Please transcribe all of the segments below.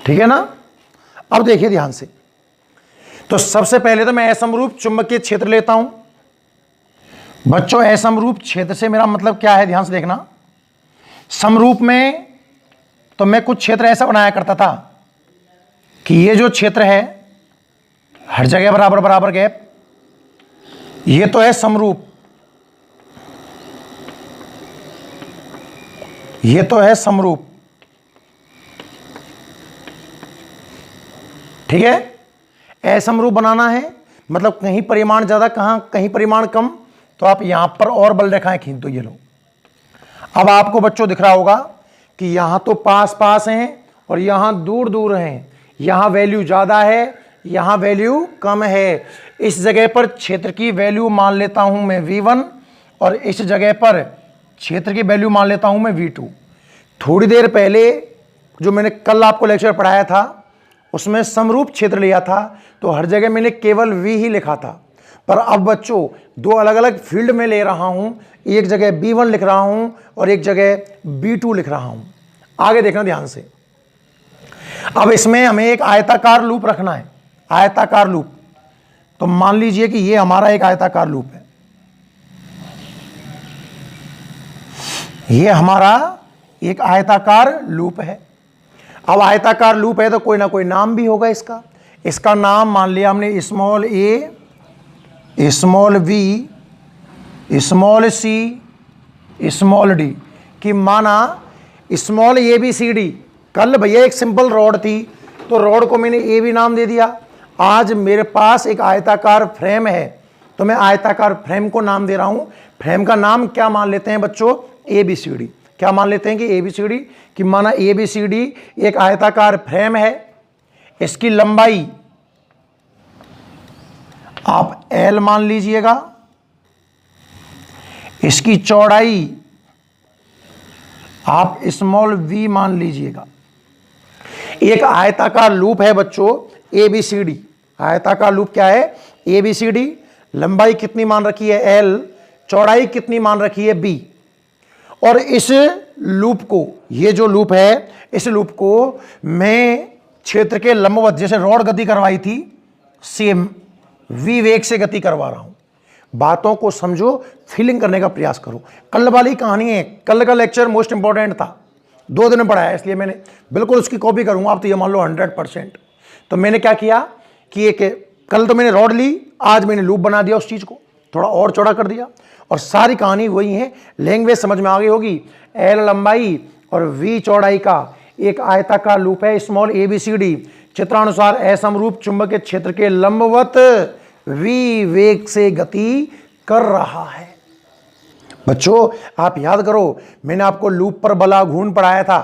ठीक है ना। अब देखिए ध्यान से, तो सबसे पहले तो मैं असमरूप चुंबकीय क्षेत्र लेता हूं बच्चों। असमरूप क्षेत्र से मेरा मतलब क्या है, ध्यान से देखना। समरूप में तो मैं कुछ क्षेत्र ऐसा बनाया करता था कि ये जो क्षेत्र है हर जगह बराबर बराबर गैप, ये तो है समरूप, ये तो है समरूप, ठीक है। असमरूप बनाना है मतलब कहीं परिमाण ज्यादा कहीं परिमाण कम, तो आप यहां पर और बल रेखाएं खींच दो। ये लो, अब आपको बच्चों दिख रहा होगा कि यहां तो पास पास हैं और यहां दूर दूर हैं, यहां वैल्यू ज्यादा है, यहां वैल्यू कम है। इस जगह पर क्षेत्र की वैल्यू मान लेता हूं मैं V1 और इस जगह पर क्षेत्र की वैल्यू मान लेता हूं मैं V2। थोड़ी देर पहले जो मैंने कल आपको लेक्चर पढ़ाया था उसमें समरूप क्षेत्र लिया था, तो हर जगह मैंने केवल V ही लिखा था। पर अब बच्चों दो अलग अलग फील्ड में ले रहा हूं, एक जगह B1 लिख रहा हूं और एक जगह B2 लिख रहा हूं। आगे देखना ध्यान से। अब इसमें हमें एक आयताकार लूप रखना है, आयताकार लूप। तो मान लीजिए कि ये हमारा एक आयताकार लूप है, ये हमारा एक आयताकार लूप है। अब आयताकार लूप है तो कोई ना कोई नाम भी होगा इसका। इसका नाम मान लिया हमने small a, small v, small c, small d कि माना स्मॉल ABCD। कल भैया एक सिंपल रॉड थी तो रॉड को मैंने ए भी नाम दे दिया। आज मेरे पास एक आयताकार फ्रेम है तो मैं आयताकार फ्रेम को नाम दे रहा हूं। फ्रेम का नाम क्या मान लेते हैं बच्चों, ABCD। क्या मान लेते हैं कि ABCD, कि माना ABCD एक आयताकार फ्रेम है, इसकी लंबाई आप L मान लीजिएगा, इसकी चौड़ाई आप स्मॉल v मान लीजिएगा। एक आयताकार लूप है बच्चों ABCD। आयताकार लूप क्या है, ABCD। लंबाई कितनी मान रखी है L, चौड़ाई कितनी मान रखी है B। और इस लूप को, ये जो लूप है इस लूप को मैं क्षेत्र के लंबवत, जैसे रॉड गति करवाई थी सेम V वेग से गति करवा रहा हूं। बातों को समझो, फीलिंग करने का प्रयास करो। कल वाली कहानी है, कल का लेक्चर मोस्ट इंपॉर्टेंट था, 2 दिन में पढ़ाया, इसलिए मैंने बिल्कुल उसकी कॉपी करूंगा। आप तो ये मान लो 100%। तो मैंने क्या किया कि एक कल तो मैंने रॉड ली, आज मैंने लूप बना दिया, उस चीज को थोड़ा और चौड़ा कर दिया और सारी कहानी वही है। लैंग्वेज समझ में आ गई होगी। L लंबाई और V चौड़ाई का एक आयताकार लूप है स्मॉल ABCD। चित्रानुसार असमरूप चुंबकीय क्षेत्र के लंबवत V वेग से गति कर रहा है। बच्चों आप याद करो, मैंने आपको लूप पर बला घूर्ण पढ़ाया था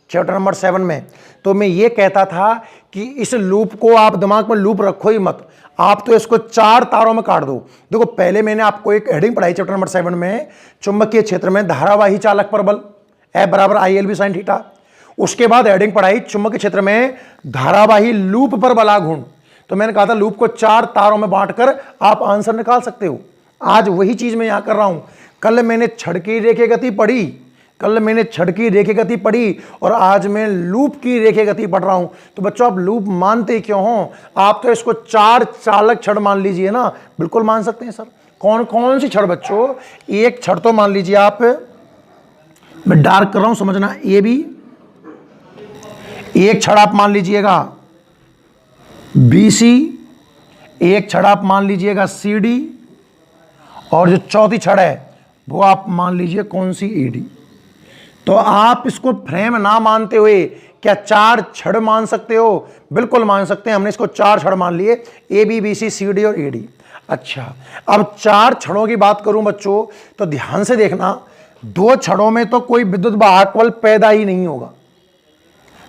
चैप्टर नंबर 7 में। तो मैं ये कहता था कि इस लूप को आप दिमाग में लूप रखो ही मत, आप तो इसको 4 तारों में काट दो। देखो पहले मैंने आपको एक हेडिंग पढ़ाई चैप्टर नंबर 7 में, चुंबकीय क्षेत्र में धारावाही चालक पर बल F बराबर ILB sin थीटा। उसके बाद हेडिंग पढ़ाई चुंबकीय क्षेत्र में धारावाही लूप पर बला घूर्ण। तो मैंने कहा था लूप को 4 तारों में बांटकर आप आंसर निकाल सकते हो। आज वही चीज मैं यहां कर रहा हूं। कल मैंने छड़ की रेखीय गति पढ़ी, कल मैंने छड़ की रेखीय गति पढ़ी और आज मैं लूप की रेखीय गति पढ़ रहा हूं। तो बच्चों आप लूप मानते क्यों हो, आप तो इसको 4 चालक छड़ मान लीजिए ना। बिल्कुल मान सकते हैं सर। कौन कौन सी छड़ बच्चों, एक छड़ तो मान लीजिए आप, मैं डार्क कर रहा हूं समझना, AB। एक छड़ आप मान लीजिएगा BC, एक छड़ आप मान लीजिएगा CD और जो चौथी छड़ है वो आप मान लीजिए कौन सी, AD। तो आप इसको फ्रेम ना मानते हुए क्या 4 छड़ मान सकते हो? बिल्कुल मान सकते हैं। हमने इसको 4 छड़ मान लिए, AB BC CD और AD। अच्छा अब 4 छड़ों की बात करूं बच्चों तो ध्यान से देखना, 2 छड़ों में तो कोई विद्युत वाहक बल पैदा ही नहीं होगा।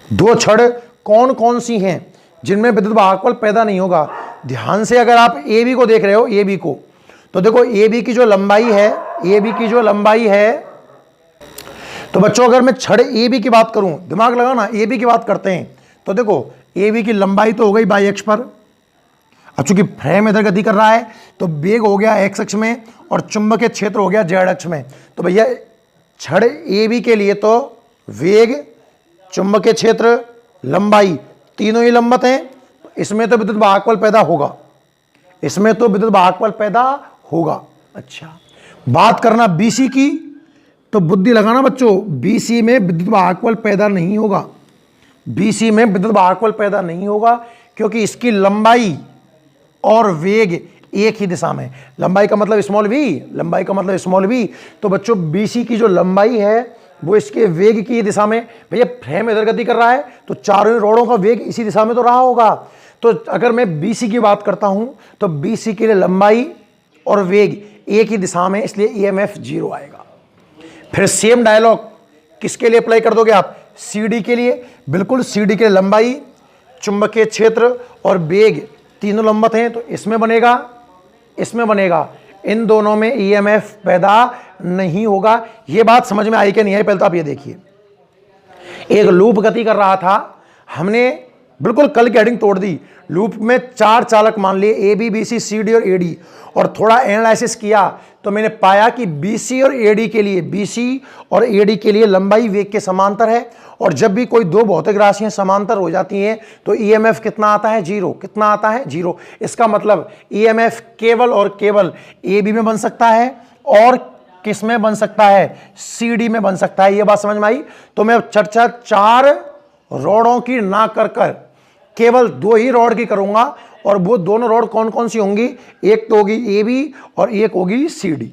2 छड़ कौन कौन सी हैं जिनमें विद्युत वाहक बल पैदा नहीं होगा? ध्यान से अगर आप AB को देख रहे हो, AB को, तो देखो AB की जो लंबाई है, AB की जो लंबाई है, तो बच्चों अगर मैं छड़ AB की बात करूं, दिमाग लगाओ ना, AB की बात करते हैं तो देखो AB की लंबाई तो हो गई बाई अक्ष पर। अब चूंकि फ्रेम इधर गति कर रहा है तो वेग हो गया x अक्ष में और चुंबकीय क्षेत्र हो गया z अक्ष में। तो भैया छड़ AB के लिए तो वेग, चुंबकीय क्षेत्र, लंबाई तीनों ही लंबत हैं, इसमें तो विद्युत भागफल पैदा होगा, इसमें तो विद्युत भागफल पैदा होगा। अच्छा, बात करना BC की, तो बुद्धि लगाना बच्चों, BC में विद्युत भागफल पैदा नहीं होगा, BC में विद्युत भागफल पैदा नहीं होगा, क्योंकि इसकी लंबाई और वेग एक ही दिशा में। लंबाई का मतलब स्मॉल v, लंबाई का मतलब स्मॉल v। तो बच्चों BC की जो लंबाई है वो इसके वेग की दिशा में, भैया फ्रेम इधर गति कर रहा है तो चारों रोडों का वेग इसी दिशा में तो रहा होगा। तो अगर मैं BC की बात करता हूं तो BC के लिए लंबाई और वेग एक ही दिशा में, इसलिए EMF 0 आएगा। फिर सेम डायलॉग किसके लिए अप्लाई कर दोगे आप? CD के लिए। बिल्कुल, CD के लंबाई, चुंबकीय क्षेत्र और वेग तीनों लंबत हैं, तो इसमें बनेगा, इसमें बनेगा, इन दोनों में EMF पैदा नहीं होगा। यह बात समझ में आई कि नहीं आई? पहले तो आप ये देखिए, एक लूप गति कर रहा था, हमने बिल्कुल कल की हेडिंग तोड़ दी। लूप में 4 चालक मान लिए, AB, BC, CD और AD, और थोड़ा एनालिसिस किया तो मैंने पाया कि BC और AD के लिए, BC और AD के लिए लंबाई वेग के समांतर है, और जब भी कोई दो भौतिक राशियां समांतर हो जाती हैं तो EMF कितना आता है? 0। कितना आता है? 0। इसका मतलब EMF केवल और केवल AB में बन सकता है, और किस में बन सकता है? CD में बन सकता है। यह बात समझ में आई? तो मैं चर्चा 4 रॉडों की ना कर केवल 2 ही रॉड की करूंगा, और वो दोनों रॉड कौन कौन सी होंगी? एक तो होगी AB और एक होगी CD।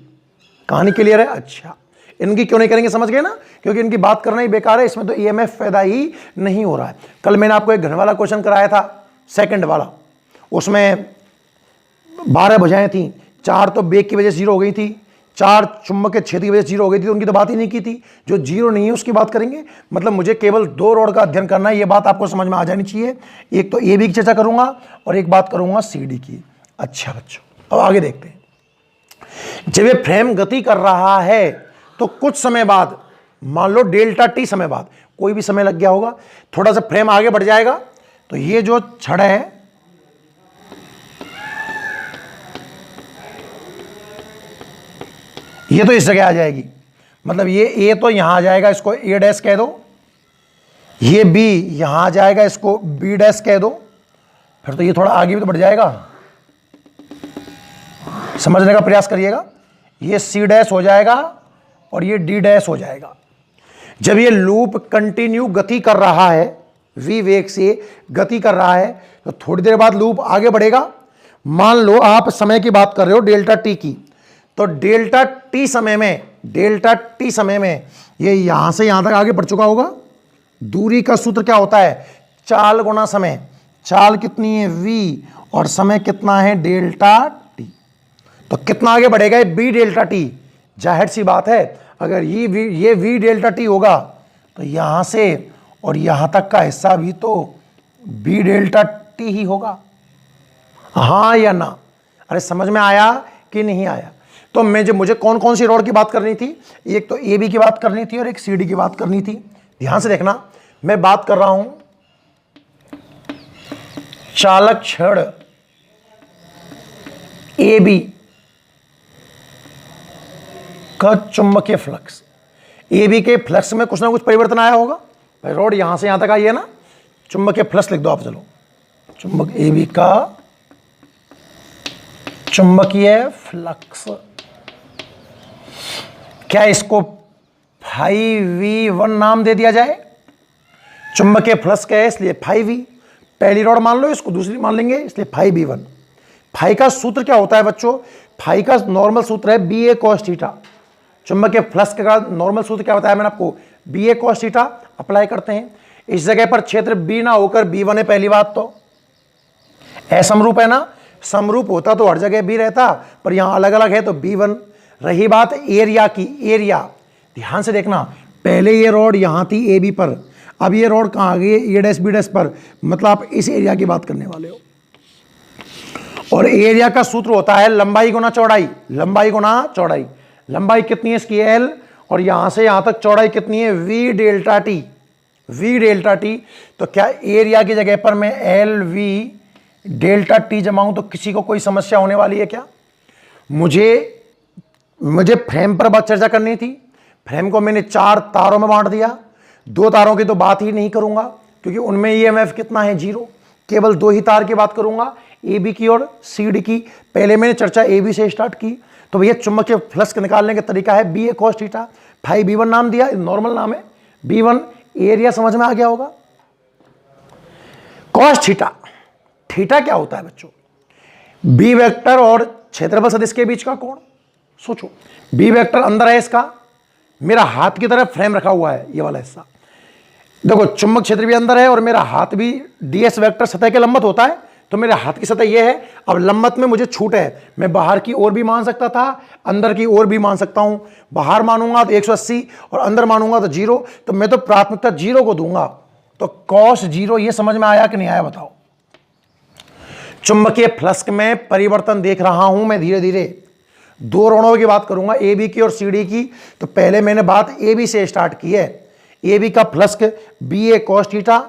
कहानी क्लियर है? अच्छा, इनकी क्यों नहीं करेंगे, समझ गए ना? क्योंकि इनकी बात करना ही बेकार है, इसमें तो EMF पैदा ही नहीं हो रहा है। कल मैंने आपको एक घन वाला क्वेश्चन कराया था, सेकंड वाला, उसमें 12 भुजाएं थी, 4 तो वेग की वजह से 0 हो गई थी, 4 चुंबकीय क्षेत्र की वजह से 0 हो गई थी, तो उनकी तो बात ही नहीं की थी। जो 0 नहीं है उसकी बात करेंगे। मतलब मुझे केवल 2 रॉड का अध्ययन करना है, ये बात आपको समझ में आ जानी चाहिए। एक तो AB की चर्चा करूंगा और एक बात करूंगा CD की। अच्छा बच्चों, अब आगे देखते हैं। जब ये फ्रेम गति कर रहा है तो कुछ समय बाद, मान लो डेल्टा T समय बाद, कोई भी समय लग गया होगा, थोड़ा सा फ्रेम आगे बढ़ जाएगा, तो ये जो छड़ है ये तो इस जगह आ जाएगी, मतलब ये A तो यहां आ जाएगा, इसको A' कह दो, ये B यहां आ जाएगा, इसको B' कह दो, फिर तो ये थोड़ा आगे भी तो बढ़ जाएगा, समझने का प्रयास करिएगा। ये C' हो जाएगा और ये D' हो जाएगा। जब ये लूप कंटिन्यू गति कर रहा है, V वेग से गति कर रहा है, तो थोड़ी देर बाद लूप आगे बढ़ेगा। मान लो आप समय की बात कर रहे हो डेल्टा T की, तो डेल्टा T समय में ये यहां से यहां तक आगे बढ़ चुका होगा। दूरी का सूत्र क्या होता है? चाल गुना समय। चाल कितनी है? V, और समय कितना है? Delta T। तो कितना आगे बढ़ेगा? B delta T। जाहिर सी बात है, अगर ये V डेल्टा T होगा तो यहां से और यहां तक का हिस्सा भी तो B डेल्टा T ही होगा। हाँ या ना? अरे समझ में आया कि नहीं आया? तो मुझे कौन कौन सी रॉड की बात करनी थी? एक तो AB की बात करनी थी और एक CD की बात करनी थी। ध्यान से देखना, मैं बात कर रहा हूं चालक छड़ AB का चुंबकीय फ्लक्स। AB के फ्लक्स में कुछ ना कुछ परिवर्तन आया होगा भाई। रॉड यहां से यहां तक आई है ना, चुंबकीय फ्लक्स लिख दो आप। चलो, चुंबक AB का चुंबकीय फ्लक्स, क्या इसको 5V1 नाम दे दिया जाए? चुंबकीय फ्लक्स क्या है, इसलिए 5V। पहली रॉड मान लो, इसको दूसरी मान लेंगे, इसलिए 5V1। फाई का सूत्र क्या होता है बच्चों? फाई का नॉर्मल सूत्र है BA cos थीटा। चुंबकीय फ्लक्स का नॉर्मल सूत्र क्या बताया मैंने आपको? BA cos theta. अप्लाई करते हैं। इस जगह पर क्षेत्र B ना होकर B1 है, पहली बात तो असमरूप है ना। समरूप होता तो हर जगह B रहता, पर यहां अलग अलग है तो B1। रही बात एरिया की, एरिया ध्यान से देखना, पहले ये रॉड यहां थी AB पर, अब ये रॉड कहां आ गई? A' B' पर, मतलब आप इस एरिया की बात करने वाले हो। और एरिया का सूत्र होता है लंबाई गुना चौड़ाई। लंबाई गुना चौड़ाई। लंबाई कितनी है इसकी? L, और यहां से यहां तक चौड़ाई कितनी है? V delta T। V delta T। तो क्या एरिया की जगह पर मैं LV डेल्टा T जमाऊं तो किसी को कोई समस्या होने वाली है क्या? मुझे फ्रेम पर बात चर्चा करनी थी। फ्रेम को मैंने 4 तारों में बांट दिया। 2 तारों की तो बात ही नहीं करूंगा, क्योंकि उनमें ईएमएफ कितना है, 0। केवल 2 ही तार की बात करूंगा, ए बी की और सी डी की। पहले मैंने चर्चा ए बी से स्टार्ट की। तो भैया चुंबकीय फ्लक्स निकालने का तरीका है B A cos theta, phi B one नाम दिया, नॉर्मल नाम है बी वन। एरिया समझ में आ गया होगा। कॉस थीटा, थीटा क्या होता है बच्चों, बी वेक्टर और क्षेत्रफल सदिश के बीच का कोण। सोचो, बी वेक्टर अंदर है इसका, मेरा हाथ की तरफ फ्रेम रखा हुआ है ये वाला हिस्सा। देखो चुंबक क्षेत्र भी अंदर है और मेरा हाथ भी डीएस वेक्टर सतह के लंबत होता है, तो मेरे हाथ की सतह ये है। अब लंबत में मुझे छूट है, मैं बाहर की ओर भी मान सकता था, अंदर की ओर भी मान सकता हूं। बाहर मानूंगा तो 180 और अंदर मानूंगा तो 0, तो मैं तो प्राथमिकता 0 को दूंगा। तो कॉस 0 ये समझ में आया कि नहीं आया बताओ। चुंबकीय फ्लक्स में परिवर्तन देख रहा हूं मैं धीरे धीरे। 2 रोड़ों की बात करूंगा, ए बी की और सी डी की। तो पहले मैंने बात ए बी से स्टार्ट की है। ए बी का flux B A cos theta,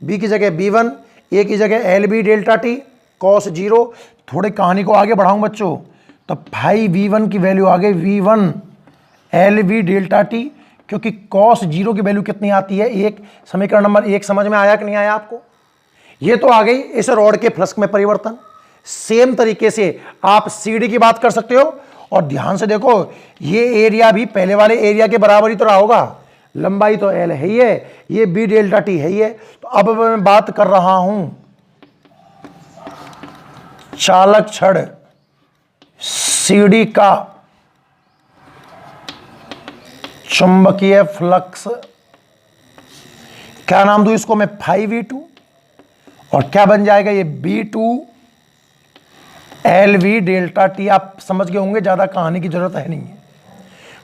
B की जगह बी वन, ए की जगह L B delta T cos 0। थोड़ी कहानी को आगे बढ़ाऊं बच्चों, तो फाई वी वन की वैल्यू आ गई V one L B delta T, क्योंकि कॉस 0 की वैल्यू कितनी आती है, 1। समीकरण नंबर 1 समझ में आया कि नहीं आया आपको। ये तो आ गई इस रॉड के फ्लक्स में परिवर्तन। सेम तरीके से आप सी डी की बात कर सकते हो। और ध्यान से देखो, ये एरिया भी पहले वाले एरिया के बराबर ही तो रहा होगा, लंबाई तो एल है ही है, ये बी डेल्टा टी है ही है। तो अब मैं बात कर रहा हूं चालक छड़ सीडी का चुंबकीय फ्लक्स। क्या नाम दूं इसको मैं, फाई वी टू, और क्या बन जाएगा ये B two L V delta T. आप समझ गए होंगे, ज्यादा कहानी की जरूरत है नहीं है,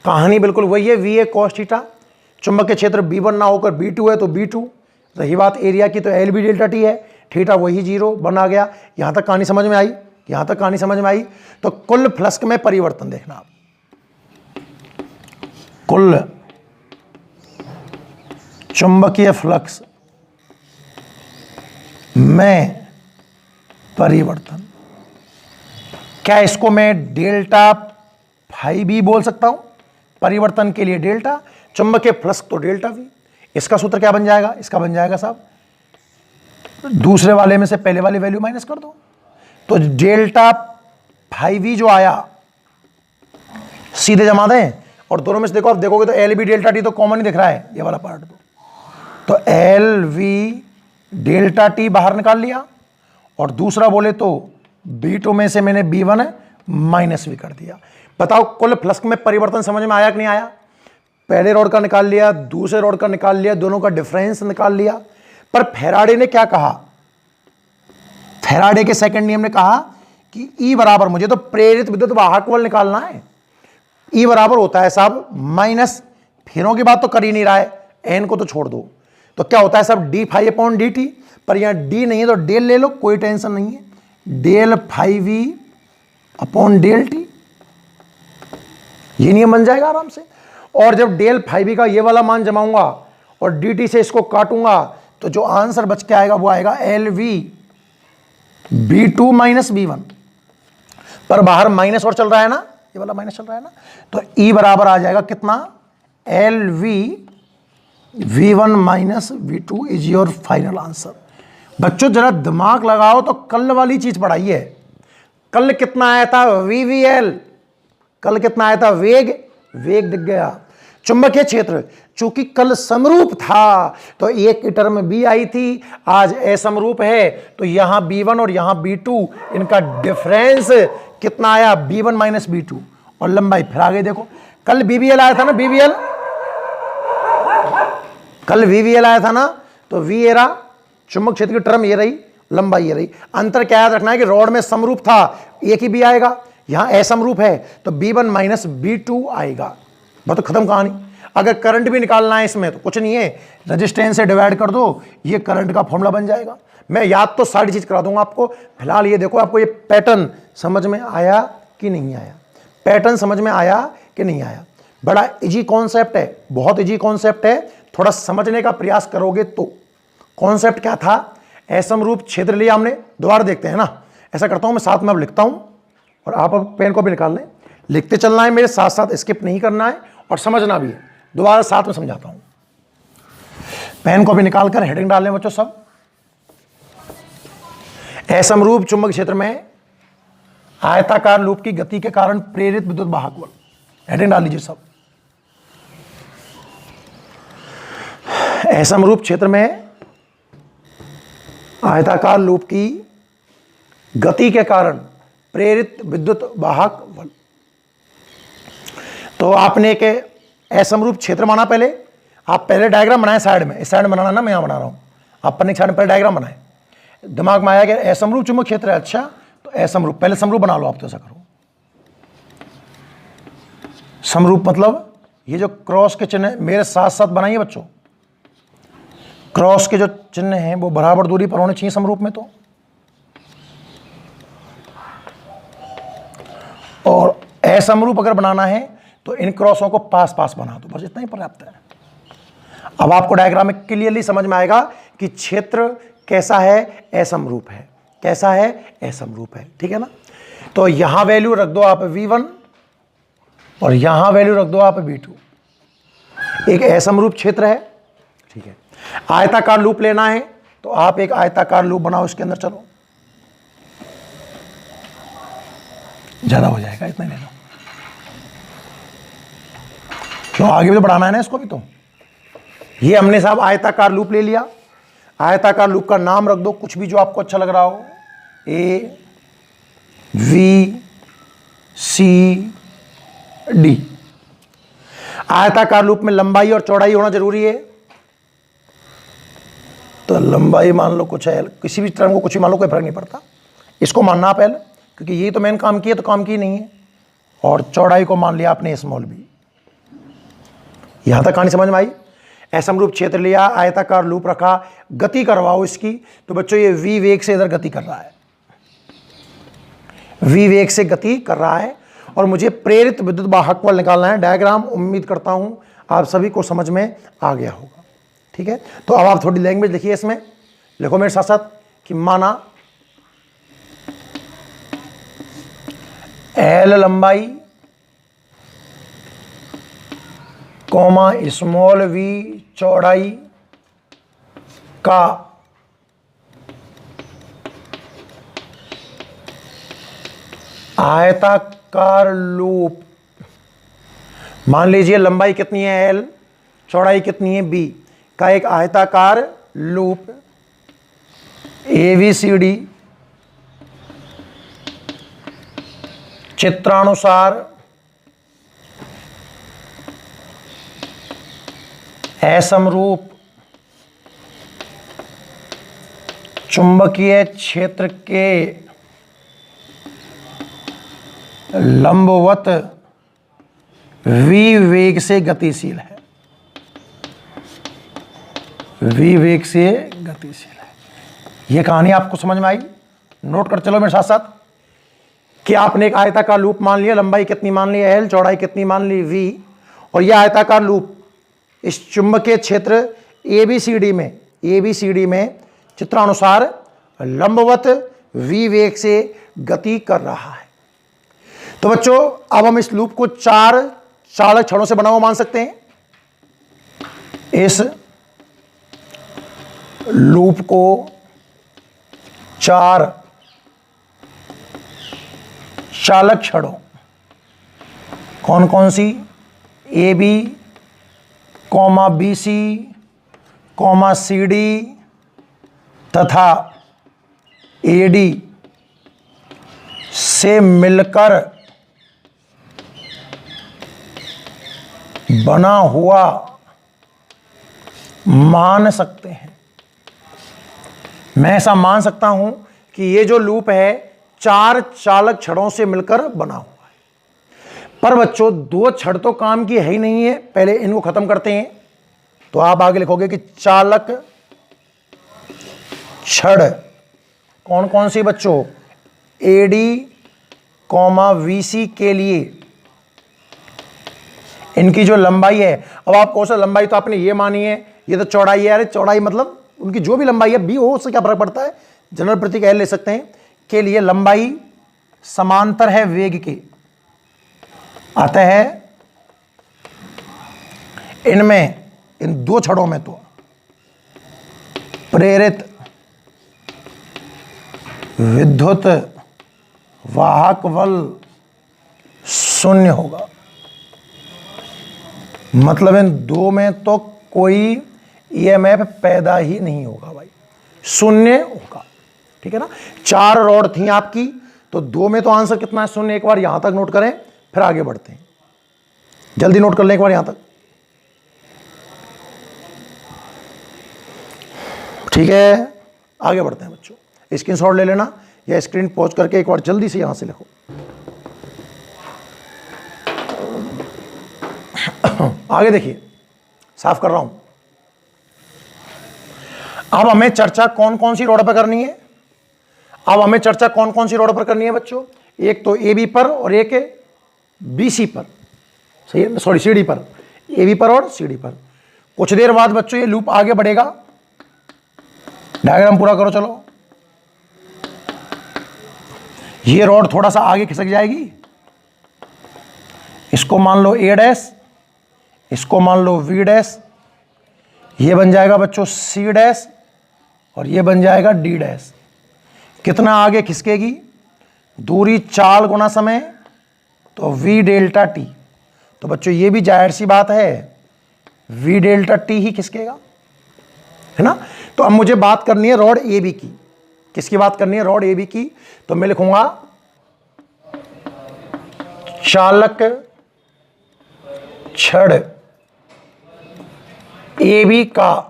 कहानी बिल्कुल वही है। वी ए कॉस थीटा, चुंबकीय क्षेत्र बी वन ना होकर बी टू है तो बी टू। रही बात एरिया की तो एल बी डेल्टा टी है, थीटा वही 0 बना गया। यहां तक कहानी समझ में आई, यहां तक कहानी समझ में आई। तो कुल फ्लक्स में परिवर्तन देखना आप, कुल चुंबकीय फ्लक्स में परिवर्तन। क्या इसको मैं डेल्टा फाई बी बोल सकता हूं, परिवर्तन के लिए डेल्टा, चुंबकीय फ्लक्स तो डेल्टा वी। इसका सूत्र क्या बन जाएगा, इसका बन जाएगा साहब, दूसरे वाले में से पहले वाली वैल्यू माइनस कर दो। तो डेल्टा फाई वी जो आया सीधे जमा दें, और दोनों में से देखो, आप देखोगे तो एल बी डेल्टा टी तो कॉमन ही दिख रहा है, ये वाला पार्ट। तो एल वी डेल्टा टी बाहर निकाल लिया, और दूसरा बोले तो बी टू में से मैंने बी वन माइनस वी कर दिया। बताओ कुल फ्लक्स में परिवर्तन समझ में आया कि नहीं आया। पहले रॉड का निकाल लिया, दूसरे रॉड का निकाल लिया, दोनों का डिफरेंस निकाल लिया। पर फैराडे ने क्या कहा, फैराडे के सेकंड नियम ने कहा कि ई बराबर, मुझे तो प्रेरित विद्युत वाहक बल निकालना है, ई बराबर होता है साहब माइनस, फेरों की बात तो कर ही नहीं रहा है, एन को तो छोड़ दो। तो क्या होता है साहब, D phi upon D T. पर यहां डी नहीं है तो डेल ले लो, कोई टेंशन नहीं है, del phi V upon del T, ये नियम बन जाएगा आराम से। और जब डेल फाई वी का ये वाला मान जमाऊंगा और डी टी से इसको काटूंगा, तो जो आंसर बच के आएगा वो आएगा L V B two minus B one. पर बाहर माइनस और चल रहा है ना, ये वाला माइनस चल रहा है ना, तो ई बराबर आ जाएगा कितना, L V V one minus V two is your final answer. बच्चों जरा दिमाग लगाओ, तो कल वाली चीज पढ़ाई है। कल कितना आया था, वी वी एल, कल कितना आया था, वेग, वेग दिख गया। चुंबकीय क्षेत्र चूंकि कल समरूप था तो एक की टर्म बी आई थी, आज असमरूप है, तो यहां B1 और यहां B2, इनका डिफरेंस कितना आया, B1 माइनस B2, और लंबाई फिर आ गई। देखो कल BBL आया था ना, BBL, कल VVL आया था ना, तो V एरा चुंबक क्षेत्र की टर्म ये रही, लंबाई ये रही। अंतर क्या याद रखना है कि रॉड में समरूप था, एक ही B आएगा, यहां असमरूप है तो B1 माइनस B2 आएगा। बहुत खत्म कहानी। अगर करंट भी निकालना है इसमें तो कुछ नहीं है, रेजिस्टेंस से डिवाइड कर दो, ये करंट का फॉर्मूला बन जाएगा। मैं याद तो सारी चीज करा दूंगा आपको, फिलहाल ये देखो आपको ये पैटर्न समझ में आया कि नहीं आया, पैटर्न समझ में आया कि नहीं आया। बड़ा इजी कॉन्सेप्ट है, बहुत इजी कॉन्सेप्ट है, थोड़ा समझने का प्रयास करोगे तो। कॉन्सेप्ट क्या था, असमरूप क्षेत्र लिया हमने, दोबारा देखते हैं ना। ऐसा करता हूं मैं, साथ में अब लिखता हूं और आप अब पेन को भी निकाल लें, लिखते चलना है मेरे साथ साथ, स्किप नहीं करना है और समझना भी है। दोबारा साथ में समझाता हूं। पेन को भी निकालकर हेडिंग डाल लें बच्चों सब। असमरूप चुंबक क्षेत्र में आयताकार लूप की गति के कारण प्रेरित विद्युत वाहक बल, हेडिंग डाल लीजिए सब। असमरूप क्षेत्र में आयताकार लूप की गति के कारण प्रेरित विद्युत वाहक बल। तो आपने एक असमरूप क्षेत्र माना, पहले आप पहले डायग्राम बनाए साइड में, इस साइड में बनाना ना, मैं यहां बना रहा हूं, आप पन्ने साइड में पहले डायग्राम बनाए, दिमाग में आया कि असमरूप चुंबक क्षेत्र है, अच्छा तो असमरूप, पहले समरूप बना लो आप, तो ऐसा करो। समरूप मतलब ये जो क्रॉस के चिन्ह मेरे साथ साथ बनाइए बच्चों, क्रॉस के जो चिन्ह हैं वो बराबर दूरी पर होने चाहिए समरूप में। तो और असमरूप अगर बनाना है तो इन क्रॉसों को पास पास बना दो, बस इतना ही पर्याप्त है। अब आपको डायग्राम में क्लियरली समझ में आएगा कि क्षेत्र कैसा है, असमरूप है, कैसा है, असमरूप है, ठीक है ना। तो यहां वैल्यू रख दो आप V1 और यहां वैल्यू रख दो आप V2। एक असमरूप क्षेत्र है, ठीक है। आयताकार लूप लेना है तो आप एक आयताकार लूप बनाओ, इसके अंदर चलो, ज्यादा हो जाएगा, इतना ही ले लो, क्यों आगे भी तो बढ़ाना है ना इसको भी। तो ये हमने साहब आयताकार लूप ले लिया। आयताकार लूप का नाम रख दो कुछ भी जो आपको अच्छा लग रहा हो, A V C D। आयताकार लूप में लंबाई और चौड़ाई होना जरूरी है, तो लंबाई मान लो कुछ है, किसी भी तरह को कुछ भी मान लो, कोई फर्क नहीं पड़ता, इसको मानना पहले, क्योंकि ये तो मैंने काम किया तो काम की नहीं है। और चौड़ाई को मान लिया आपने स्मॉल b। यहां तक कहानी समझ में आई। असमरूप क्षेत्र लिया, आयताकार लूप रखा, गति करवाओ इसकी, तो बच्चों ये v वेग से इधर गति कर रहा है, v वेग से गति कर रहा है, और मुझे प्रेरित विद्युत वाहक बल निकालना है। डायग्राम उम्मीद करता हूं आप सभी को समझ में आ गया होगा, ठीक है। तो अब आप थोड़ी लैंग्वेज लिखिए इसमें, लिखो मेरे साथ साथ कि माना L लंबाई कॉमा स्मॉल v चौड़ाई का आयताकार लूप, मान लीजिए लंबाई कितनी है L, चौड़ाई कितनी है B का एक आयताकार लूप ABCD चित्रानुसार असमरूप चुंबकीय क्षेत्र के लंबवत v वेग से गतिशील है, v वेग से गतिशील है। यह कहानी आपको समझ में आई, नोट कर चलो मेरे साथ साथ कि आपने एक आयताकार लूप मान लिया, लंबाई कितनी मान ली L, चौड़ाई कितनी मान ली V, और यह आयताकार लूप इस चुंबकीय क्षेत्र ABCD में चित्रानुसार लंबवत v वेग से गति कर रहा है। तो बच्चों अब हम इस लूप को 4 चालक छड़ों से बना हुआ मान सकते हैं। इस लूप को 4 चालक छड़ों, कौन कौन सी, AB comma BC comma CD तथा AD से मिलकर बना हुआ मान सकते हैं। मैं ऐसा मान सकता हूं कि ये जो लूप है 4 चालक छड़ों से मिलकर बना हुआ है। पर बच्चों 2 छड़ तो काम की है ही नहीं है, पहले इनको खत्म करते हैं। तो आप आगे लिखोगे कि चालक छड़ कौन कौन सी बच्चों, AD कॉमा VC के लिए इनकी जो लंबाई है, अब आप कौन सा लंबाई तो आपने ये मानी है, ये तो चौड़ाई है, अरे चौड़ाई मतलब उनकी जो भी लंबाई है B हो, उससे क्या फर्क पड़ता है, जनरल प्रतीक L ले सकते हैं, के लिए लंबाई समांतर है वेग के, अतः इनमें इन 2 छड़ों में तो प्रेरित विद्युत वाहक बल शून्य होगा। मतलब इन दो में तो कोई ईएमएफ पैदा ही नहीं होगा भाई, शून्य होगा। ठीक है ना, 4 रॉड थी आपकी, तो 2 में तो आंसर कितना है, शून्य। एक बार यहां तक नोट करें, फिर आगे बढ़ते हैं। जल्दी नोट कर लें एक बार यहां तक। ठीक है, आगे बढ़ते हैं बच्चों। स्क्रीनशॉट ले लेना या स्क्रीन पॉज करके एक बार जल्दी से यहां से लिखो। आगे देखिए, साफ कर रहा हूं। अब हमें चर्चा कौन कौन सी रोड पर करनी है? अब हमें चर्चा कौन कौन सी रोड पर करनी है बच्चों? एक तो ए बी पर और एक बी सी पर, सही है, सॉरी सी डी पर। ए बी पर और सी डी पर। कुछ देर बाद बच्चों ये लूप आगे बढ़ेगा। डायग्राम पूरा करो चलो। ये रोड थोड़ा सा आगे खिसक जाएगी, इसको मान लो ए डैश, इसको मान लो वी डैश, ये बन जाएगा बच्चों सी डैश और ये बन जाएगा डी डैश। कितना आगे खिसकेगी? दूरी 4 गुना समय, तो वी डेल्टा टी। तो बच्चों ये भी जाहिर सी बात है, वी डेल्टा टी ही खिसकेगा, है ना। तो अब मुझे बात करनी है रॉड ए बी की। किसकी बात करनी है? रॉड ए बी की। तो मैं लिखूंगा चालक छड़ ए बी का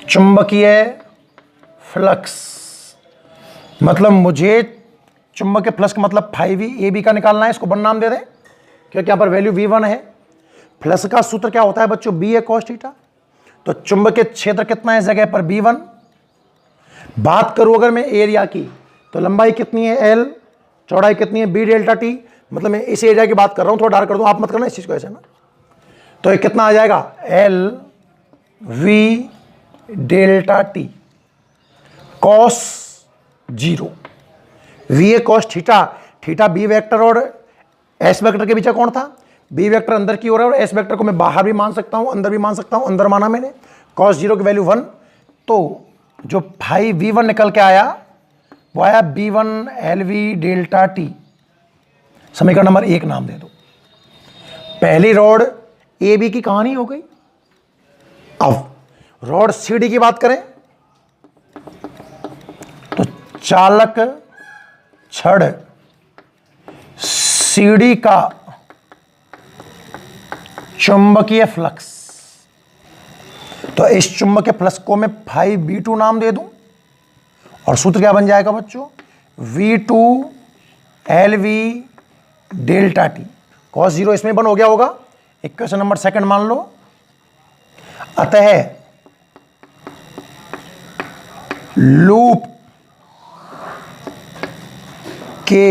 चुंबकीय फ्लक्स, मतलब मुझे चुंबकीय फ्लक्स का मतलब 5V ए बी का निकालना है। इसको 1 नाम दे दें क्योंकि यहां पर वैल्यू V1 है। फ्लक्स का सूत्र क्या होता है बच्चों? B A cos theta. तो चुंबकीय क्षेत्र कितना है इस जगह पर? B1। बात करूं अगर मैं एरिया की, तो लंबाई कितनी है L, चौड़ाई कितनी है B डेल्टा टी। मतलब मैं इस एरिया की बात कर रहा हूं, थोड़ा डार्क कर दूं, आप मत करना इस चीज को ऐसे ना। तो ये कितना आ जाएगा? L V delta T cos 0। V A cos theta, theta B vector और एस वेक्टर के बीच कौन था? बी वेक्टर अंदर की ओर है और एस वेक्टर को मैं बाहर भी मान सकता हूं, अंदर भी मान सकता हूं। अंदर माना मैंने, कॉस 0 की वैल्यू 1। तो जो 5V1 निकल के आया वो आया B1 LV डेल्टा टी। समीकरण नंबर 1 नाम दे दो। पहली रॉड ए बी की कहानी हो गई। अब रॉड सी डी की बात करें तो चालक छड़ सीडी का चुंबकीय फ्लक्स। तो इस चुंबकीय फ्लक्स को मैं 5V2 नाम दे दूं और सूत्र क्या बन जाएगा बच्चों? V2 LV delta T. Cos 0 इसमें बन हो गया होगा। इक्वेशन नंबर 2 मान लो। अतः लूप के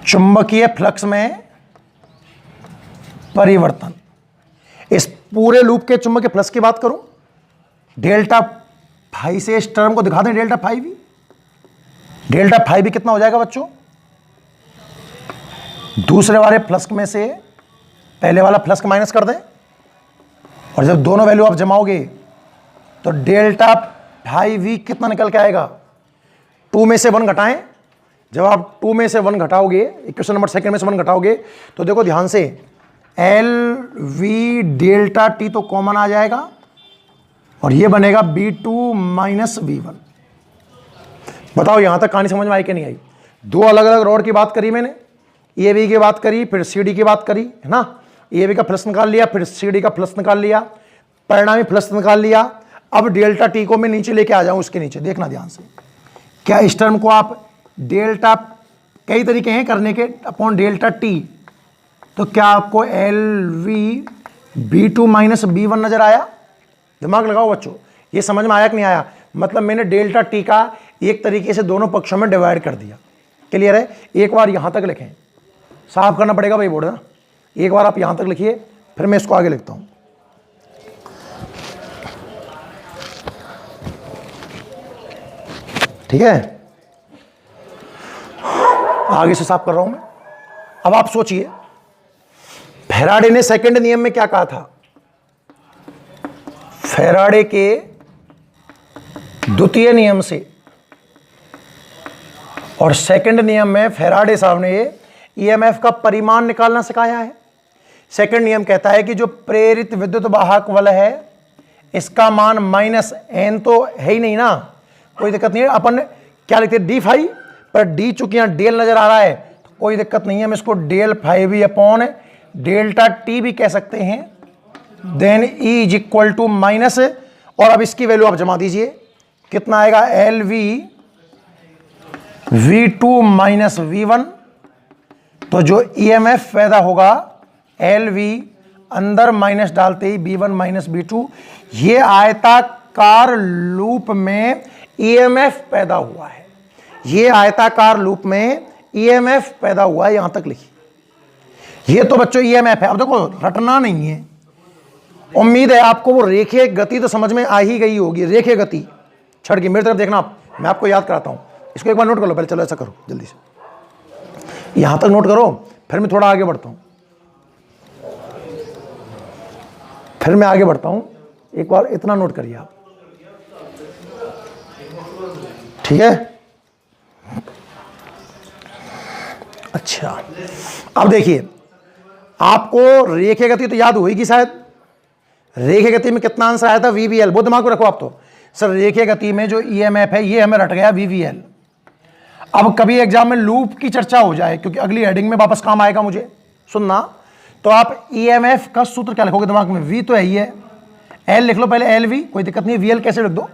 चुंबकीय फ्लक्स में परिवर्तन। इस पूरे लूप के चुंबकीय फ्लक्स की बात करूं, डेल्टा फाई से इस टर्म को दिखा दें, डेल्टा फाई भी। डेल्टा फाई भी कितना हो जाएगा बच्चों? दूसरे वाले फ्लक्स में से पहले वाला फ्लक्स माइनस कर दें और जब दोनों वैल्यू आप जमाओगे तो डेल्टा 5V कितना निकल के आएगा? 2 में से 1 घटाएं। जब आप 2 में से 1 घटाओगे, इक्वेशन नंबर 2 में से 1 घटाओगे तो देखो ध्यान से, LV डेल्टा टी तो कॉमन आ जाएगा और ये बनेगा B2 माइनस V1। बताओ यहां तक कहानी समझ में आई कि नहीं आई? 2 अलग अलग रॉड की बात करी मैंने, ए बी की बात करी, फिर सी डी की बात करी, है ना। ए बी का फ्लक्स निकाल लिया, फिर सी डी का फ्लक्स निकाल लिया, परिणामी फ्लक्स निकाल लिया। अब डेल्टा टी को मैं नीचे लेके आ जाऊं, उसके नीचे देखना ध्यान से। क्या इस टर्म को आप डेल्टा, कई तरीके हैं करने के, अपॉन डेल्टा टी, तो क्या आपको LV B2 माइनस B1 नजर आया? दिमाग लगाओ बच्चों, ये समझ में आया कि नहीं आया? मतलब मैंने डेल्टा टी का एक तरीके से दोनों पक्षों में डिवाइड कर दिया। क्लियर है? एक बार यहां तक लिखें, साफ करना पड़ेगा भाई बोर्ड ना। एक बार आप यहां तक लिखिए, फिर मैं इसको आगे लिखता हूं। ठीक है, आगे से साफ कर रहा हूं मैं। अब आप सोचिए, फैराडे ने सेकंड नियम में क्या कहा था? फैराडे के द्वितीय नियम से और सेकंड नियम में फैराडे साहब ने ईएमएफ का परिमाण निकालना सिखाया है। सेकंड नियम कहता है कि जो प्रेरित विद्युत वाहक बल है इसका मान माइनस एन तो है ही नहीं ना, कोई दिक्कत नहीं है। अपन क्या लिखते हैं? डी फाइव, पर डी चूंकि यहां डेल नजर आ रहा है तो कोई दिक्कत नहीं है, हम इसको डेल फाइव ही अपॉन डेल्टा टी भी कह सकते हैं। Then E is equal to minus, और अब इसकी वैल्यू आप जमा दीजिए, कितना आएगा? L we V2 minus V1, तो जो ईएमएफ पैदा होगा LV अंदर माइनस डालते ही V1 माइनस V2, ये आयताकार लूप में ईएमएफ पैदा हुआ है। ये आयताकार लूप में ईएमएफ पैदा हुआ है, यहां तक लिखिए। ये तो बच्चों ईएमएफ है। अब देखो रटना नहीं है, उम्मीद है आपको वो रेखीय गति तो समझ में आ ही गई होगी। रेखीय गति छड़ की मेरी तरफ देखना आप, मैं आपको याद कराता हूं। इसको एक बार नोट कर लो पहले, चलो ऐसा करो जल्दी से, यहां तक नोट करो, फिर मैं थोड़ा आगे बढ़ता हूं, फिर मैं आगे बढ़ता हूं। एक बार इतना नोट करिए आप, ठीक है? अच्छा, अब देखिए, आपको रेखीय गति तो याद होगी शायद। रेखीय गति में कितना आंसर आया था? वीवीएल। वो दिमाग को रखो आप तो। सर रेखीय गति में जो ईएमएफ है ये हमें रट गया वीवीएल। अब कभी एग्जाम में लूप की चर्चा हो जाए, क्योंकि अगली हेडिंग में वापस काम आएगा मुझे, सुनना, तो आप ईएमएफ का सूत्र क्या लिखोगे दिमाग में? वी तो है ही है, एल लिख लो पहले, एल वी, कोई दिक्कत नहीं, वीएल कैसे लिख दो?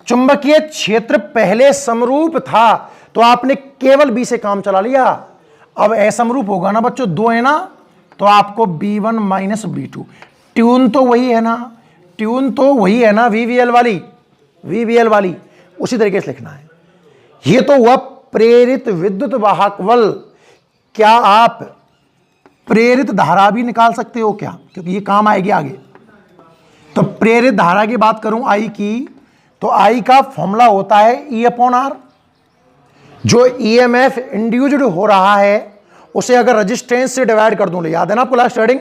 चुंबकीय क्षेत्र पहले समरूप था तो आपने केवल बी से काम चला लिया। अब असमरूप होगा ना बच्चों, दो है ना, तो आपको B1 माइनस B2, ट्यून तो वही है ना, ट्यून तो वही है ना, वीवीएल वाली, उसी तरीके से लिखना है। ये तो हुआ प्रेरित विद्युत वाहक बल। क्या आप प्रेरित धारा भी निकाल सकते हो क्या? क्योंकि ये काम आएगी आगे। तो प्रेरित धारा की बात करूं आई की, तो आई का फॉर्मूला होता है E अपॉन आर। जो ईएमएफ इंड्यूस्ड हो रहा है उसे अगर रेजिस्टेंस से डिवाइड कर दूं, याद है ना आपको लास्ट हेडिंग,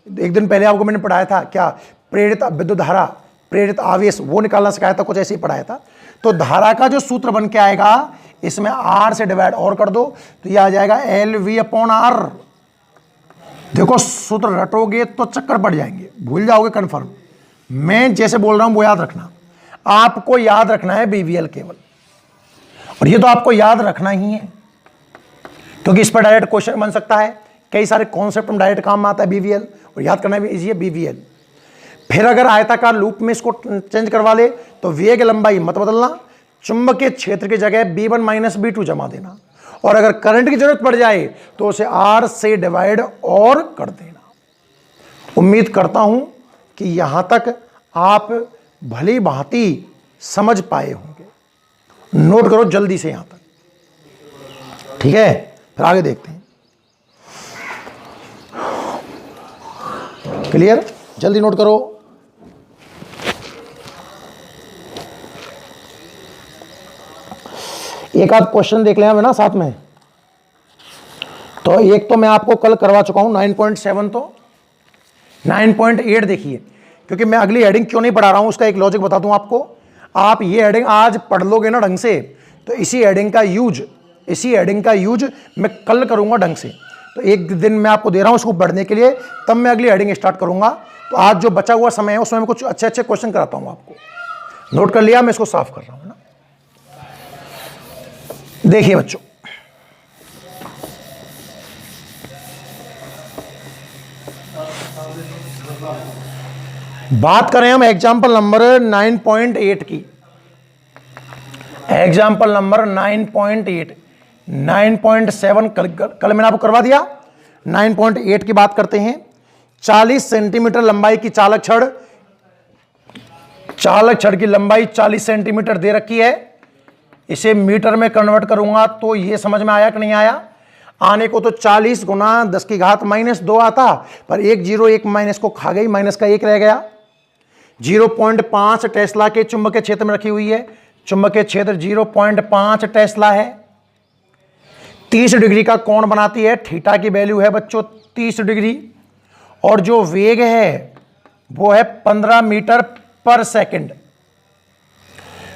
एक दिन पहले आपको मैंने पढ़ाया था, क्या प्रेरित विद्युत धारा, प्रेरित आवेश, वो निकालना सिखाया था, कुछ ऐसे ही पढ़ाया था। तो धारा का जो सूत्र बन के आएगा, इसमें आर से डिवाइड और कर दो तो यह आ जाएगा एल वी अपॉन आर। देखो सूत्र रटोगे तो चक्कर पड़ जाएंगे, भूल जाओगे कंफर्म। मैं जैसे बोल रहा हूं वो याद रखना, आपको याद रखना है बीवीएल केवल, और ये तो आपको याद रखना ही है क्योंकि इस पर डायरेक्ट क्वेश्चन बन सकता है। कई सारे कॉन्सेप्ट में डायरेक्ट काम में आता है बीवीएल, और याद करना भी इजी है बीवीएल। फिर अगर आयताकार लूप में इसको चेंज करवा ले तो वेग लंबाई मत बदलना, चुंबकीय क्षेत्र की जगह B1 माइनस B2 जमा देना, और अगर करंट की जरूरत पड़ जाए तो उसे R से डिवाइड और कर देना। उम्मीद करता हूं कि यहां तक आप भली भांति समझ पाए होंगे। नोट करो जल्दी से यहां तक, ठीक है? फिर आगे देखते हैं। क्लियर? जल्दी नोट करो। एक आध क्वेश्चन देख लें हमें ना साथ में। तो एक तो मैं आपको कल करवा चुका हूं 9.7, तो 9.8 देखिए, क्योंकि मैं अगली हेडिंग क्यों नहीं पढ़ा रहा हूं उसका एक लॉजिक बता दूं आपको। आप ये हेडिंग आज पढ़ लोगे ना ढंग से, तो इसी हेडिंग का यूज मैं कल करूंगा ढंग से। तो एक दिन मैं आपको दे रहा हूं इसको पढ़ने के लिए, तब मैं अगली हेडिंग स्टार्ट करूंगा। तो आज जो बचा हुआ समय है उसमें मैं कुछ अच्छे अच्छे क्वेश्चन कराता हूं आपको। नोट कर लिया? मैं इसको साफ कर रहा हूं ना। देखिए बच्चों, बात करें हम एग्जाम्पल नंबर 9.8 की। एग्जाम्पल नंबर 9.8, 9.7 कल मैंने आपको करवा दिया। 9.8 की बात करते हैं। 40 सेंटीमीटर लंबाई की चालक छड़ की लंबाई 40 सेंटीमीटर दे रखी है। इसे मीटर में कन्वर्ट करूंगा तो ये समझ में आया कि नहीं आया? आने को तो 40 गुना 10 की घात -2 आता, पर एक जीरो एक माइनस को खा गई, माइनस का एक रह गया। 0.5 टेस्ला के चुंबकीय क्षेत्र में रखी हुई है। चुंबकीय क्षेत्र 0.5 टेस्ला है। 30 डिग्री का कोण बनाती है। थीटा की वैल्यू है बच्चों 30 डिग्री। और जो वेग है वो है 15 मीटर पर सेकंड।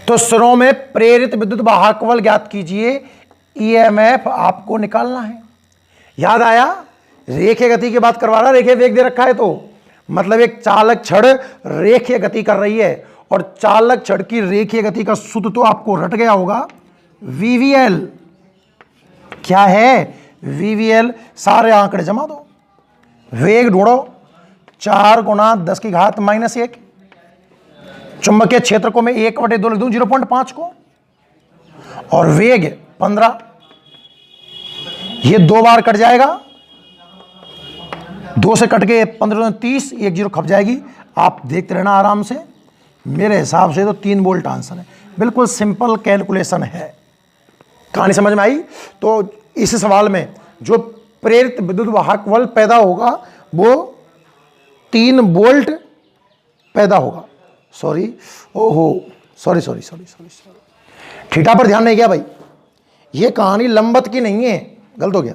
तो स्रो में प्रेरित विद्युत वाहक बल ज्ञात कीजिए, ईएमएफ आपको निकालना है। याद आया, रेखीय गति की बात करवा रहा, रेखीय वेग दे रखा है तो मतलब एक चालक छड़ रेखीय गति कर रही है और चालक छड़ की रेखीय गति का सूत्र तो आपको रट गया होगा, वीवीएल। क्या है वीवीएल? सारे आंकड़े जमा दो, वेग ढूंढो 4 गुना 10 की घात -1। चुंबकीय क्षेत्र को मैं 1/2 लिख दूं 0.5 को, और वेग 15। ये 2 बार कट जाएगा, 2 से कट के 15 30, 1 0 खप जाएगी। आप देखते रहना आराम से। मेरे हिसाब से तो 3 वोल्ट आंसर है। बिल्कुल सिंपल कैलकुलेशन है। कहानी समझ में आई? तो इस सवाल में जो प्रेरित विद्युत वाहक बल पैदा होगा वो 3 वोल्ट पैदा होगा। सॉरी, ओहो, सॉरी, थीटा पर ध्यान नहीं गया भाई। ये कहानी लंबवत की नहीं है, गलत हो गया।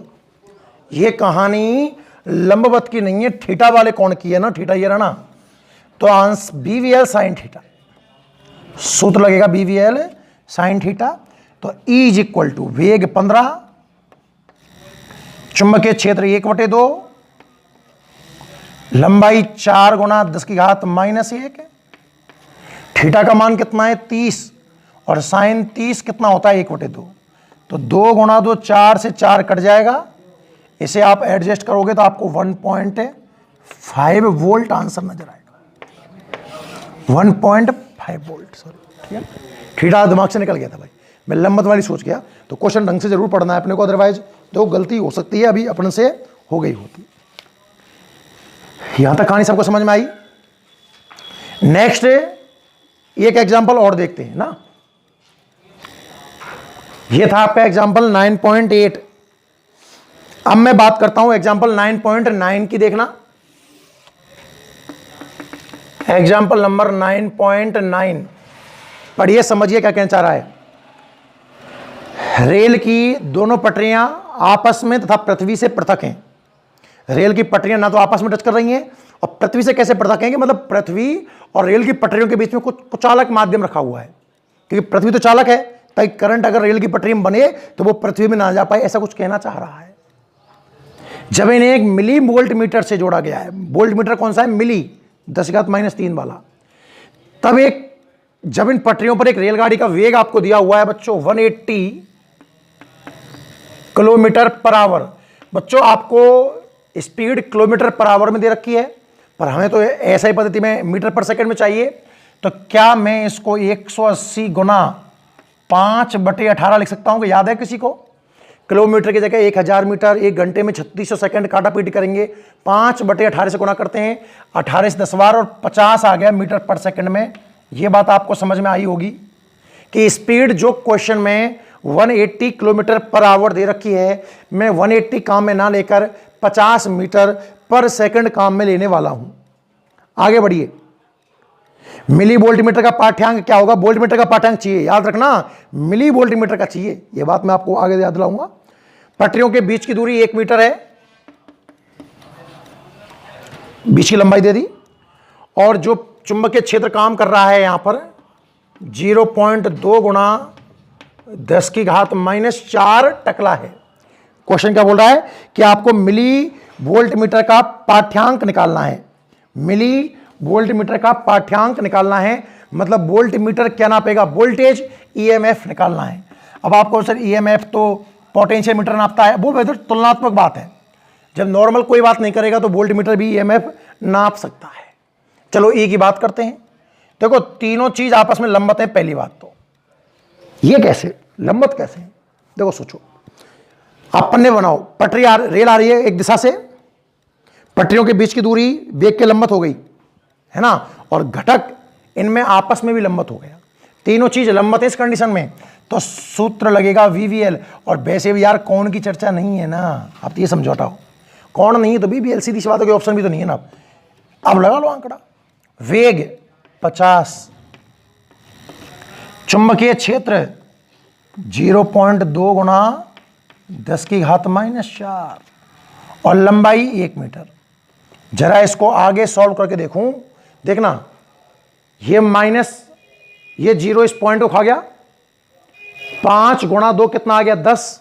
ये कहानी लंबवत की नहीं है, थीटा वाले कौन की है ना, थीटा ये रहा ना। तो आंसर बीवीएल साइन थीटा, सूत्र लगेगा बीवीएल साइन थीटा। तो E इज इक्वल टू वेग 15, चुंबकीय क्षेत्र 1/2, लंबाई 4 गुना 10 की घात -1, थीटा का मान कितना है 30, और साइन 30 कितना होता है 1/2। तो 2 गुना 2 4 से 4 कट जाएगा। इसे आप एडजस्ट करोगे तो आपको 1.5 वोल्ट आंसर नजर आएगा। 1.5 वोल्ट, सॉरी, ठीक है। थीटा दिमाग से निकल गया था भाई, मैं लंबत वाली सोच गया। तो क्वेश्चन ढंग से जरूर पढ़ना है अपने को, अदरवाइज तो गलती हो सकती है, अभी अपन से हो गई होती। यहां तक कहानी सबको समझ में आई। नेक्स्ट एक एग्जांपल और देखते हैं ना। ये था आपका एग्जांपल 9.8। अब मैं बात करता हूं एग्जांपल 9.9 की। देखना एग्जांपल नंबर 9.9, पढ़िए, समझिए क्या कहना चाह रहा है। रेल की दोनों पटरियां आपस में तथा पृथ्वी से पृथक हैं। रेल की पटरियां ना तो आपस में टच कर रही हैं, और पृथ्वी से कैसे पृथक हैं, मतलब पृथ्वी और रेल की पटरियों के बीच में कुछ चालक माध्यम रखा हुआ है, क्योंकि पृथ्वी तो चालक है, ताकि करंट अगर रेल की पटरी में बने तो वो पृथ्वी में ना जा पाए, ऐसा कुछ कहना चाह रहा है। जब इन्हें एक मिली वोल्ट मीटर से जोड़ा गया है, वोल्ट मीटर कौन सा है, मिली 10⁻³ वाला। तब जब इन पटरियों पर एक रेलगाड़ी का वेग आपको दिया हुआ है बच्चों 180 किलोमीटर पर आवर। बच्चों आपको स्पीड किलोमीटर पर आवर में दे रखी है, पर हमें तो ऐसा ही पद्धति में मीटर पर सेकंड में चाहिए। तो क्या मैं इसको 180 गुना 5/18 लिख सकता हूं? कि याद है किसी को? किलोमीटर की जगह 1000 मीटर, 1 घंटे में 3600 सेकंड काटा पीटी करेंगे, 5/18 से गुना करते हैं, 18 से 10 बार, और 50 आ गया मीटर पर सेकंड में। यह बात आपको समझ में आई होगी कि स्पीड जो क्वेश्चन में 180 किलोमीटर पर आवर दे रखी है, मैं 180 काम में ना लेकर 50 मीटर पर सेकंड काम में लेने वाला हूं। आगे बढ़िए। मिली वोल्ट मीटर का पाठ्यांक क्या होगा? वोल्ट मीटर का पाठ्यांक चाहिए, याद रखना, मिली वोल्ट मीटर का चाहिए। यह बात मैं आपको आगे याद दिलाऊंगा। पटरियों के बीच की दूरी 1 मीटर है, बीच की लंबाई दे दी, और जो चुंबकीय क्षेत्र काम कर रहा है यहां पर 0.2 गुना 10 की घात -4 टकला है। क्वेश्चन क्या बोल रहा है कि आपको मिली वोल्ट मीटर का पाठ्यांक निकालना है। मिली वोल्ट मीटर का पाठ्यांक निकालना है, मतलब वोल्ट मीटर क्या नापेगा? वोल्टेज, ईएमएफ निकालना है। अब आपको सर ईएमएफ तो पोटेंशियल मीटर नापता है, वो बेहतर तुलनात्मक बात है। जब नॉर्मल कोई बात नहीं करेगा तो वोल्ट मीटर भी ईएमएफ नाप सकता है। चलो ई की बात करते हैं। देखो तीनों चीज आपस में लंबत है। पहली बात तो ये कैसे लंबत कैसे? देखो सोचो, अपन ने बनाओ पटरी रेल आ रही है एक दिशा से, पटरियों के बीच की दूरी वेग के लंबत हो गई है ना, और घटक इनमें आपस में भी लंबत हो गया। तीनों चीज लंबत है इस कंडीशन में, तो सूत्र लगेगा वीवीएल। और वैसे भी यार कौन की चर्चा नहीं है ना, आप तो ये समझौता हो, कौन नहीं है तो वीवीएल, सीधी सी बात है, ऑप्शन भी तो नहीं है ना। अब लगा लो आंकड़ा। वेग 50, चुंबकीय क्षेत्र 0.2 गुना 10 की घात -4, और लंबाई 1 मीटर। जरा इसको आगे सॉल्व करके देखूं, देखना ये माइनस, ये 0 इस पॉइंट को खा गया, 5 गुणा 2 कितना आ गया 10,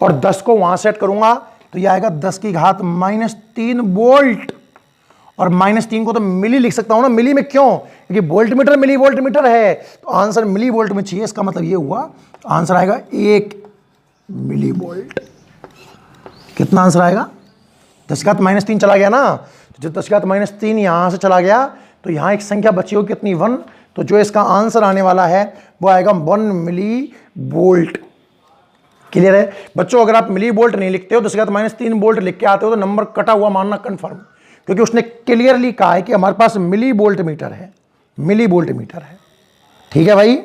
और 10 को वहां सेट करूंगा तो ये आएगा 10 की घात -3 वोल्ट। और -3 को तो मिली लिख सकता हूं ना, मिली में क्यों, क्योंकि volt meter milli volt meter है, तो आंसर मिली वोल्ट में चाहिए। इसका मतलब ये हुआ आंसर आएगा 1 मिली वोल्ट। कितना आंसर आएगा, 10 की घात -3 चला गया ना, तो जब 10 की घात -3 यहां से चला गया तो यहां एक संख्या बची होगी कितनी, 1, तो जो इसका आंसर आने वाला है वो आएगा 1 मिली वोल्ट। क्लियर है बच्चों, अगर आप मिली वोल्ट नहीं लिखते हो, 10 की घात -3 वोल्ट लिख के आते हो तो नंबर कटा हुआ मानना कंफर्म, क्योंकि उसने क्लियरली कहा है कि हमारे पास मिली वोल्ट मीटर है, मिली वोल्ट मीटर है। ठीक है भाई।